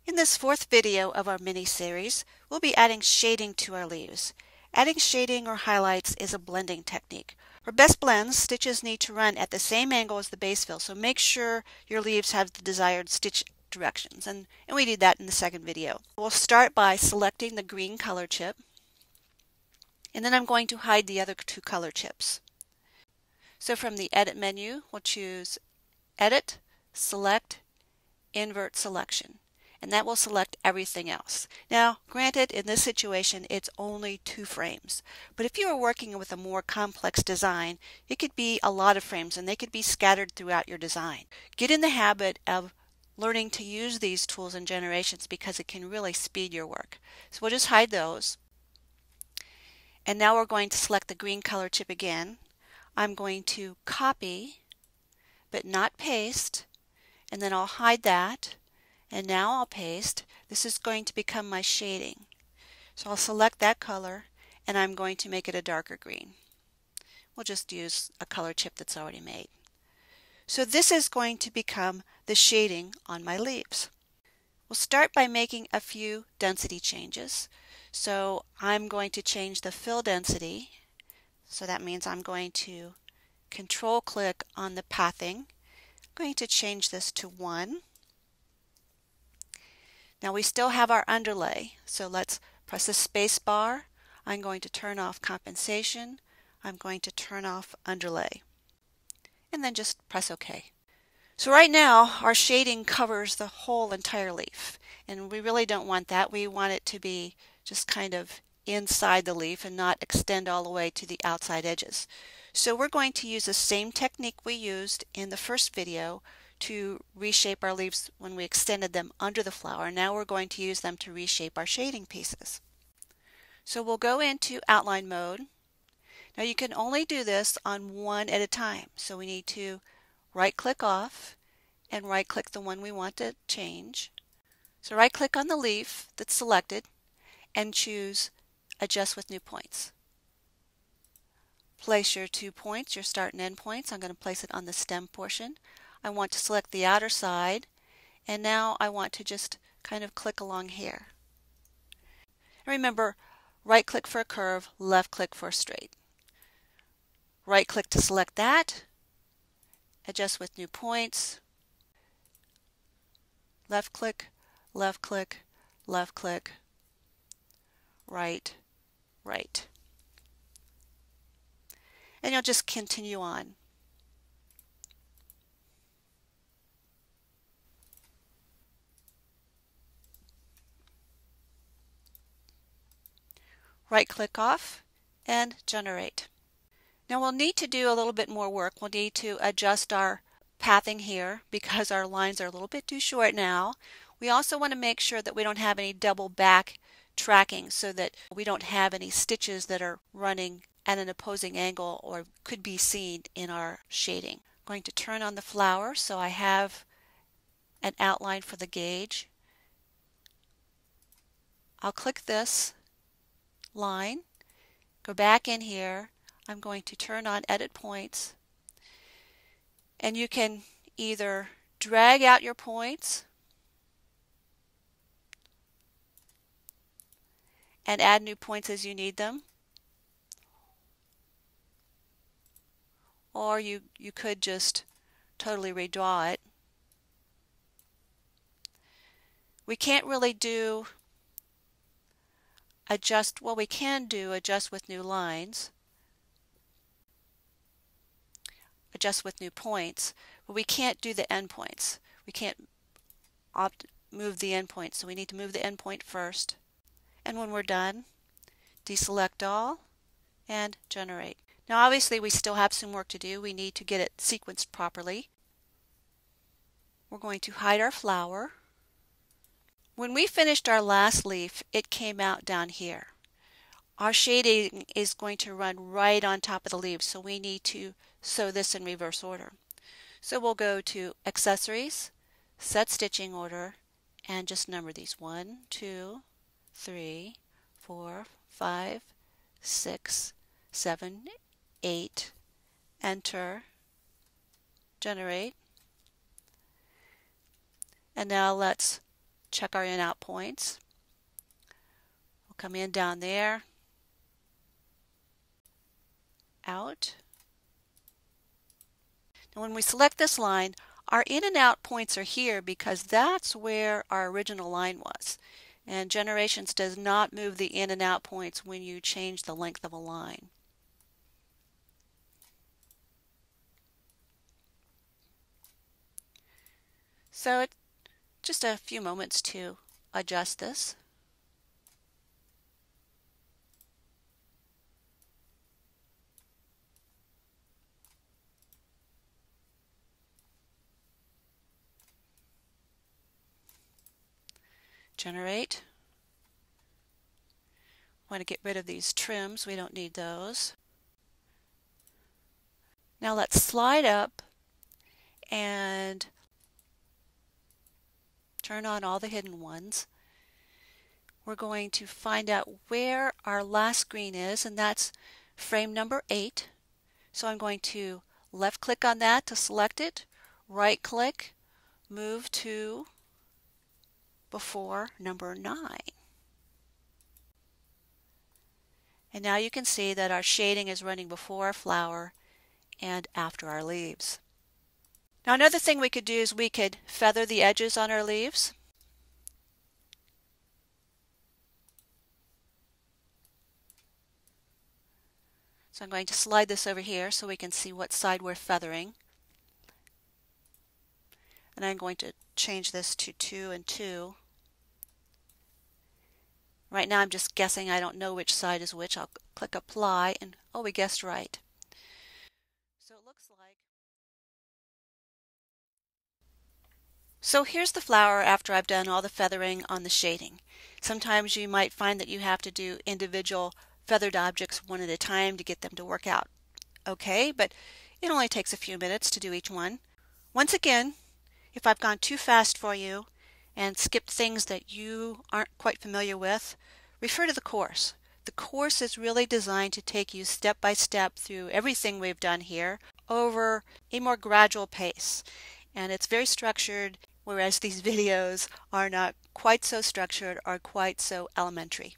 In this fourth video of our mini-series, we'll be adding shading to our leaves. Adding shading or highlights is a blending technique. For best blends, stitches need to run at the same angle as the base fill, so make sure your leaves have the desired stitch directions, and we did that in the second video. We'll start by selecting the green color chip, and then I'm going to hide the other two color chips. So from the Edit menu, we'll choose Edit, Select, Invert Selection. And that will select everything else. Now, granted, in this situation, it's only 2 frames. But if you are working with a more complex design, it could be a lot of frames and they could be scattered throughout your design. Get in the habit of learning to use these tools and generations because it can really speed your work. So we'll just hide those. And now we're going to select the green color chip again. I'm going to copy, but not paste, and then I'll hide that. And now I'll paste. This is going to become my shading. So I'll select that color and I'm going to make it a darker green. We'll just use a color chip that's already made. So this is going to become the shading on my leaves. We'll start by making a few density changes. So I'm going to change the fill density. So that means I'm going to control click on the pathing. I'm going to change this to 1. Now we still have our underlay, so let's press the space bar. I'm going to turn off compensation. I'm going to turn off underlay. And then just press OK. So right now our shading covers the whole entire leaf. And we really don't want that. We want it to be just kind of inside the leaf and not extend all the way to the outside edges. So we're going to use the same technique we used in the first video to reshape our leaves when we extended them under the flower. Now we're going to use them to reshape our shading pieces. So we'll go into outline mode. Now you can only do this on one at a time. So we need to right click off and right click the one we want to change. So right click on the leaf that's selected and choose Adjust with New Points. Place your 2 points, your start and end points. I'm going to place it on the stem portion. I want to select the outer side, and now I want to just kind of click along here. And remember, right click for a curve, left click for a straight. Right click to select that, adjust with new points, left click, left click, left click, right, right. And you'll just continue on. Right click off and generate. Now we'll need to do a little bit more work. We'll need to adjust our pathing here because our lines are a little bit too short now. We also want to make sure that we don't have any double back tracking so that we don't have any stitches that are running at an opposing angle or could be seen in our shading. I'm going to turn on the flower so I have an outline for the gauge. I'll click this line, go back in here. I'm going to turn on Edit Points, and you can either drag out your points and add new points as you need them, or you could just totally redraw it. We can't really do adjust, well we can do adjust with new lines, adjust with new points, but we can't do the endpoints. We can't move the endpoint, so we need to move the endpoint first. And when we're done, deselect all and generate. Now obviously we still have some work to do. We need to get it sequenced properly. We're going to hide our flower. When we finished our last leaf, it came out down here. Our shading is going to run right on top of the leaves, so we need to sew this in reverse order. So we'll go to Accessories, Set Stitching Order, and just number these 1, 2, 3, 4, 5, 6, 7, 8, enter, generate. And now let's check our in-out points. We'll come in down there, out. And when we select this line, our in and out points are here because that's where our original line was. And Generations does not move the in and out points when you change the length of a line. So it's just a few moments to adjust this. Generate. Want to get rid of these trims, we don't need those. Now let's slide up and turn on all the hidden ones. We're going to find out where our last screen is, and that's frame number 8. So I'm going to left click on that to select it, right click, move to before number 9. And now you can see that our shading is running before our flower and after our leaves. Now another thing we could do is we could feather the edges on our leaves. So I'm going to slide this over here so we can see what side we're feathering. And I'm going to change this to 2 and 2. Right now I'm just guessing, I don't know which side is which. I'll click apply and oh, we guessed right. So it looks like. So here's the flower after I've done all the feathering on the shading. Sometimes you might find that you have to do individual feathered objects one at a time to get them to work out okay, but it only takes a few minutes to do each one. Once again, if I've gone too fast for you and skipped things that you aren't quite familiar with, refer to the course. The course is really designed to take you step by step through everything we've done here over a more gradual pace. And it's very structured, whereas these videos are not quite so structured or quite so elementary.